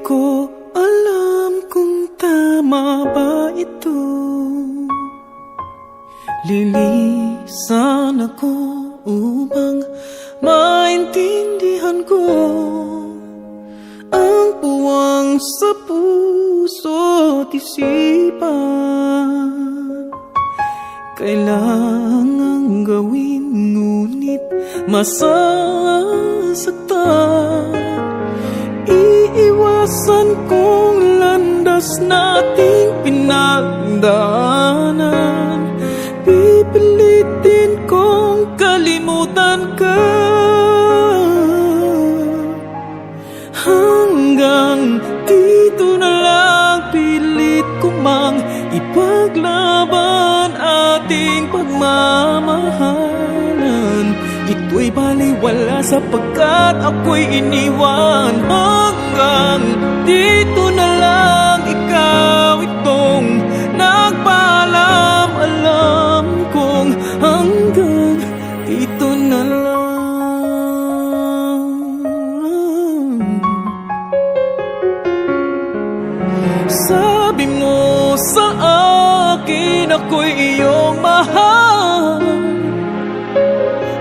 ko alam kung tama ba ito. Lilisan ako upang maintindihan ko ang puwang sa puso't isipan. Kailangang gawin ngunit masasaktan. Iiwasan kong landas nating pinagdaanan. Pipilitin kong kalimutan ka hanggang dito na lang. Pilit ko mang ipaglaban ating pagmamahalan. Ito'y baliwala sapagkat ako'y iniwan. Hanggang dito na lang, ikaw itong nagpaalam. Alam kong hanggang dito na lang. Sabi mo sa akin ako'y iyong mahal.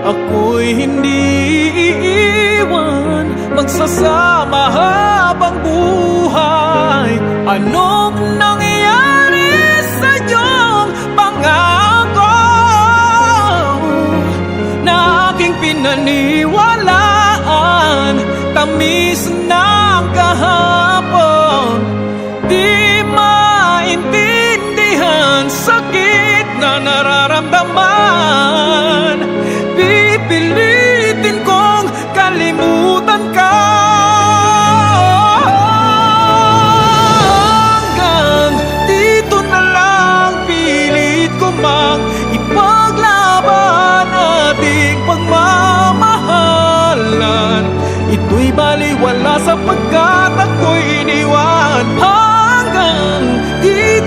Ako'y hindi iiwan, magsasama habang buhay. Anong nangyari sa iyong pangako na aking pinaniwalaan? Tamis ng kahapon, di maintindihan sakit na nararamdaman. Pipilitin kong kalimutan ka hanggang dito na lang. Pilit ko mang ipaglaban ating pagmamahalan. Ito'y baliwala sapagkat ako'y iniwan. Hanggang dito